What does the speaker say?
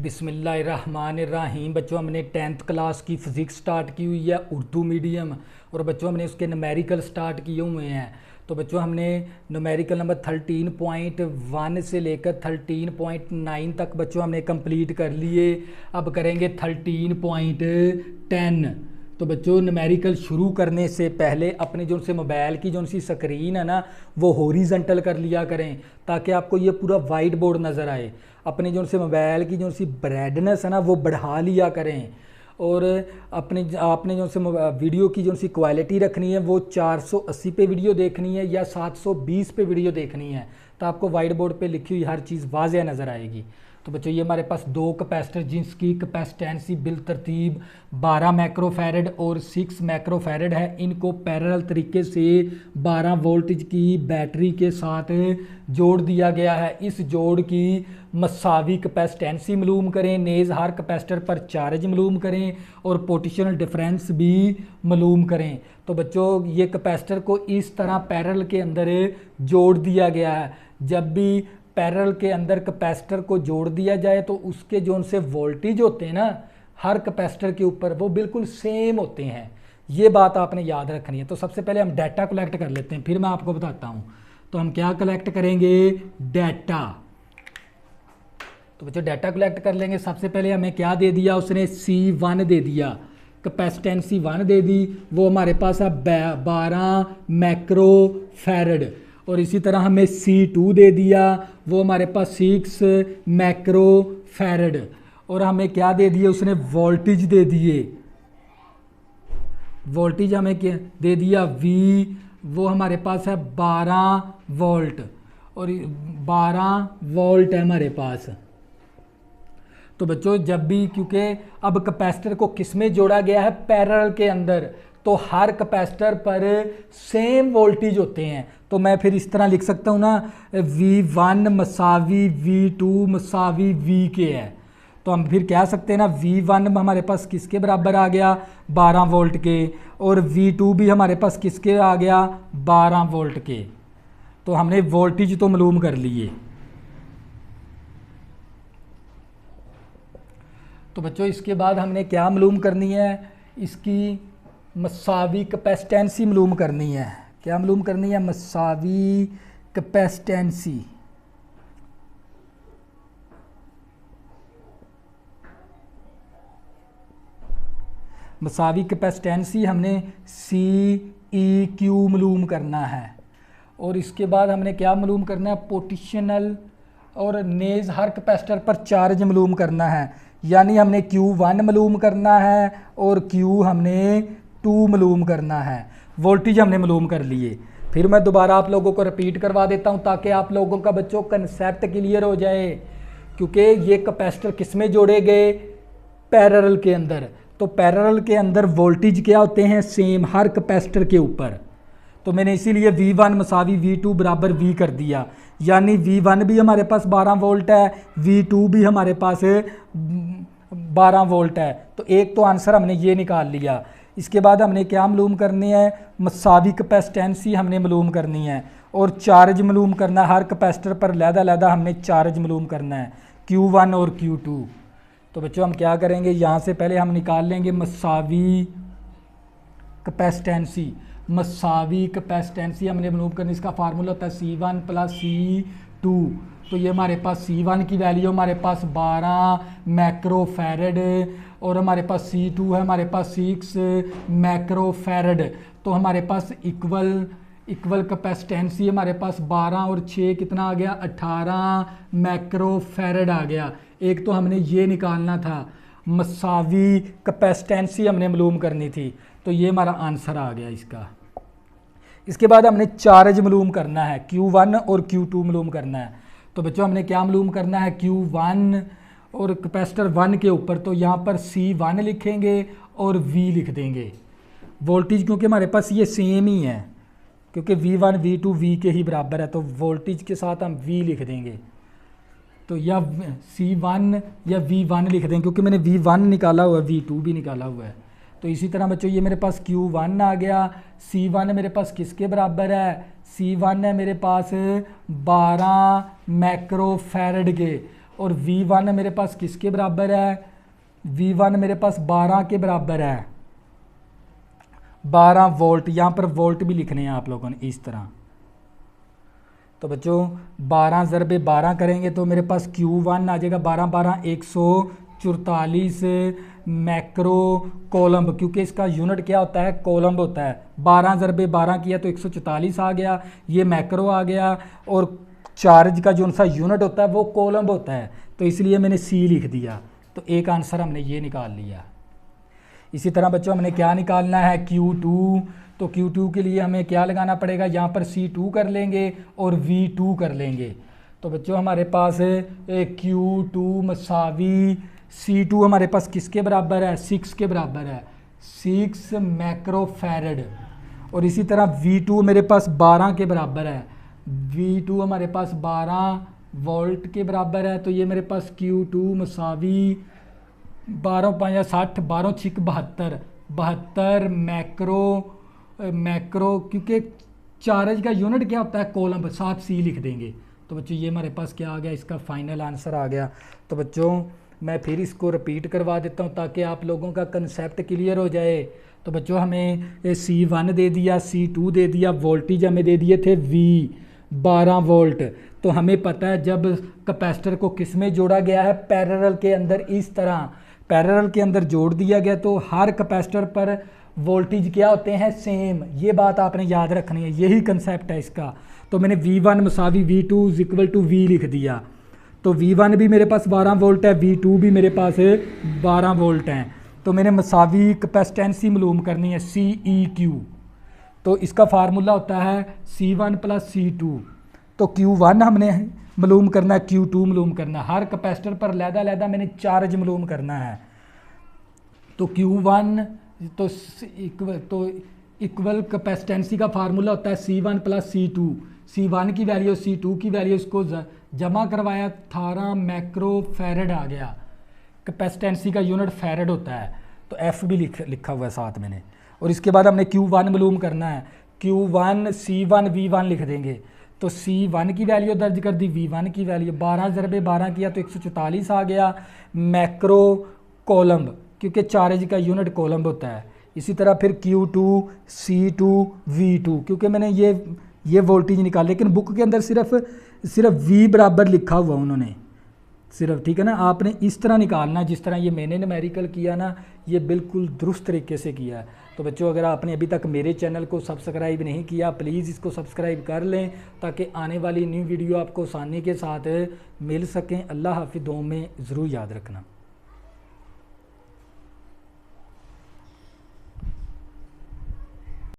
बिस्मिल्लाहिर्रहमानिर्रहीम। बच्चों, हमने 10th क्लास की फ़िज़िक्स स्टार्ट की हुई है उर्दू मीडियम, और बच्चों हमने उसके न्यूमेरिकल स्टार्ट किए हुए हैं। तो बच्चों हमने न्यूमेरिकल नंबर 13.1 से लेकर 13.9 तक बच्चों हमने कंप्लीट कर लिए। अब करेंगे 13.10। तो बच्चों न्यूमेरिकल शुरू करने से पहले अपने जो से मोबाइल की जो सी स्क्रीन है ना वो हॉरिजॉन्टल कर लिया करें, ताकि आपको ये पूरा वाइट बोर्ड नज़र आए। अपने जो से मोबाइल की जो सी ब्राइटनेस है ना वो बढ़ा लिया करें, और आपने जो से वीडियो की जो सी क्वालिटी रखनी है वो 480 पे वीडियो देखनी है या 720 पे वीडियो देखनी है, तो आपको वाइट बोर्ड पे लिखी हुई हर चीज़ वाज़ेह नज़र आएगी। तो बच्चों ये हमारे पास दो कैपेसिटर जिसकी कैपेसिटेंसी बिल तरतीब 12 माइक्रोफैरड और 6 माइक्रोफैरड है, इनको पैरेलल तरीके से 12 वोल्टेज की बैटरी के साथ जोड़ दिया गया है। इस जोड़ की मसावी कैपेसिटेंसी मालूम करें, नेज़ हर कैपेसिटर पर चार्ज मालूम करें और पोटेंशियल डिफरेंस भी मालूम करें। तो बच्चों ये कैपेसिटर को इस तरह पैरेलल के अंदर जोड़ दिया गया है। जब भी पैरेलल के अंदर कैपेसिटर को जोड़ दिया जाए तो उसके जो उनसे वोल्टेज होते हैं ना हर कैपेसिटर के ऊपर वो बिल्कुल सेम होते हैं। ये बात आपने याद रखनी है। तो सबसे पहले हम डाटा कलेक्ट कर लेते हैं, फिर मैं आपको बताता हूँ। तो हम क्या कलेक्ट करेंगे? डाटा। तो बच्चों डाटा कलेक्ट कर लेंगे। सबसे पहले हमें क्या दे दिया उसने? C1 दे दिया, कैपेसिटेंसी 1 दे दी, वो हमारे पास है 12 माइक्रोफैरड। और इसी तरह हमें C2 दे दिया, वो हमारे पास 6 माइक्रोफैरड। और हमें क्या दे दिए उसने? वोल्टेज दे दिए। वोल्टेज हमें क्या दे दिया? V, वो हमारे पास है 12 वोल्ट, और 12 वोल्ट है हमारे पास। तो बच्चों जब भी, क्योंकि अब कैपेसिटर को किस में जोड़ा गया है? पैरेलल के अंदर, तो हर कैपेसिटर पर सेम वोल्टेज होते हैं। तो मैं फिर इस तरह लिख सकता हूँ ना, V1 मसावी V2 मसावी V के है। तो हम फिर कह सकते हैं ना V1 हमारे पास किसके बराबर आ गया? 12 वोल्ट के, और V2 भी हमारे पास किसके आ गया? 12 वोल्ट के। तो हमने वोल्टेज तो मालूम कर लिए। तो बच्चों इसके बाद हमने क्या मालूम करनी है? इसकी मसावी कैपेसिटेंसी मालूम करनी है। क्या मालूम करनी है? मसावी कैपेसिटेंसी। मसावी कैपेसिटेंसी हमने CEQ मालूम करना है। और इसके बाद हमने क्या मालूम करना है? पोटेंशियल और नेज़ हर कैपेसिटर पर चार्ज मालूम करना है। यानी हमने Q1 मालूम करना है और Q हमने 2 मालूम करना है। वोल्टेज हमने मालूम कर लिए। फिर मैं दोबारा आप लोगों को रिपीट करवा देता हूं ताकि आप लोगों का बच्चों कंसेप्ट क्लियर हो जाए, क्योंकि ये कैपेसिटर किस में जोड़े गए? पैरेलल के अंदर। तो पैरेलल के अंदर वोल्टेज क्या होते हैं? सेम हर कैपेसिटर के ऊपर। तो मैंने इसीलिए V1 मसावी V2 बराबर V कर दिया। यानी V1 भी हमारे पास 12 वोल्ट है, V2 भी हमारे पास 12 वोल्ट है। तो एक तो आंसर हमने ये निकाल लिया। इसके बाद हमने क्या मालूम करनी है? मसावी कैपेसिटेंसी हमने मालूम करनी है, और चार्ज मालूम करना है। हर कैपेसिटर पर लहदा हमने चार्ज मालूम करना है, Q1 और Q2। तो बच्चों हम क्या करेंगे? यहाँ से पहले हम निकाल लेंगे मसावी कैपेसिटेंसी। मसावी कैपेसिटेंसी हमने मालूम करनी, इसका फार्मूला होता है C1 + C2। तो ये हमारे पास C1 की वैल्यू हमारे पास 12 माइक्रोफैरड, और हमारे पास C2 है हमारे पास 6 माइक्रोफैरड। तो हमारे पास इक्वल कैपेसिटेंसी हमारे पास 12 और 6 कितना आ गया? 18 माइक्रोफैरड आ गया। एक तो हमने ये निकालना था, मसावी कैपेसिटेंसी हमने मालूम करनी थी। तो ये हमारा आंसर आ गया इसका। इसके बाद हमने चार्ज मालूम करना है, Q1 और Q2 मालूम करना है। तो बच्चों हमने क्या मालूम करना है? Q1 और कैपेसिटर 1 के ऊपर, तो यहाँ पर C1 लिखेंगे और V लिख देंगे। वोल्टेज क्योंकि हमारे पास ये सेम ही है, क्योंकि V1 V2 V के ही बराबर है, तो वोल्टेज के साथ हम V लिख देंगे। तो या C1 या V1 लिख देंगे, क्योंकि मैंने V1 निकाला हुआ है, V2 भी निकाला हुआ है। तो इसी तरह बच्चों ये मेरे पास Q1 आ गया। C1 मेरे पास किसके बराबर है? C1 है मेरे पास 12 माइक्रोफैरड के, और V1 मेरे पास किसके बराबर है, V1 मेरे पास 12 के बराबर है, 12 वोल्ट। यहाँ पर वोल्ट भी लिखने हैं आप लोगों ने इस तरह। तो बच्चों 12 ज़रबे 12 करेंगे तो मेरे पास Q1 आ जाएगा 12 12 144 मैक्रो कोलम्ब, क्योंकि इसका यूनिट क्या होता है, कोलम्ब होता है। 12 ज़रबे 12 किया तो 144 आ गया, ये मैक्रो आ गया, और चार्ज का जो सा यूनिट होता है वो कोलम्ब होता है, तो इसलिए मैंने C लिख दिया। तो एक आंसर हमने ये निकाल लिया। इसी तरह बच्चों हमने क्या निकालना है, Q2। तो Q2 के लिए हमें क्या लगाना पड़ेगा, यहाँ पर C2 कर लेंगे और V2 कर लेंगे। तो बच्चों हमारे पास Q2 मसावी C2 हमारे पास किसके बराबर है, 6 के बराबर है, 6 मैक्रोफैरड। और इसी तरह V2 मेरे पास 12 के बराबर है, V2 हमारे पास 12 वोल्ट के बराबर है। तो ये मेरे पास Q2 मसावी 12 5 60 12 6 72 72 मैक्रो, क्योंकि चार्ज का यूनिट क्या होता है, कोलम्ब, साथ C लिख देंगे। तो बच्चों ये हमारे पास क्या आ गया, इसका फाइनल आंसर आ गया। तो बच्चों मैं फिर इसको रिपीट करवा देता हूँ ताकि आप लोगों का कंसेप्ट क्लियर हो जाए। तो बच्चों हमें C1 दे दिया, C2 दे दिया, वोल्टेज हमें दे दिए थे V 12 वोल्ट। तो हमें पता है जब कैपेसिटर को किस में जोड़ा गया है, पैरेलल के अंदर, इस तरह पैरेलल के अंदर जोड़ दिया गया, तो हर कैपेसिटर पर वोल्टेज क्या होते हैं, सेम। ये बात आपने याद रखनी है, यही कंसेप्ट है इसका। तो मैंने V1 मसावी V2 equal to V लिख दिया। तो V1 भी मेरे पास 12 वोल्ट है, V2 भी मेरे पास 12 वोल्ट हैं। तो मैंने मसावी कैपेसिटेंसी मालूम करनी है, CEQ। तो इसका फार्मूला होता है C1 + C2। तो Q1 हमने मालूम करना है, Q2 मालूम करना है। हर कैपेसिटर पर लैदा मैंने चार्ज मालूम करना है। तो Q1 तो इक्वल कैपेसिटेंसी का फार्मूला होता है C1 + C2। C1 की वैल्यू C2 की वैल्यू, इसको जमा करवाया 18 मैक्रोफैरड आ गया। कैपेसिटेंसी का यूनिट फैरड होता है, तो F भी लिखा हुआ है साथ मैंने। और इसके बाद हमने Q1 मालूम करना है, Q1 C1 V1 लिख देंगे। तो C1 की वैल्यू दर्ज कर दी, V1 की वैल्यू 12 ज़रबे 12 किया तो 144 आ गया, मैक्रो कोलम्ब, क्योंकि चार्ज का यूनिट कोलम्ब होता है। इसी तरह फिर Q2 C2 V2, क्योंकि मैंने ये वोल्टेज निकाल, लेकिन बुक के अंदर सिर्फ V बराबर लिखा हुआ उन्होंने सिर्फ, ठीक है ना। आपने इस तरह निकालना, जिस तरह ये मैंने न्यूमेरिकल किया ना, ये बिल्कुल दुरुस्त तरीके से किया है। तो बच्चों अगर आपने अभी तक मेरे चैनल को सब्सक्राइब नहीं किया, प्लीज़ इसको सब्सक्राइब कर लें ताकि आने वाली न्यू वीडियो आपको आसानी के साथ मिल सकें। अल्लाह हाफिज़, दुआ में ज़रूर याद रखना।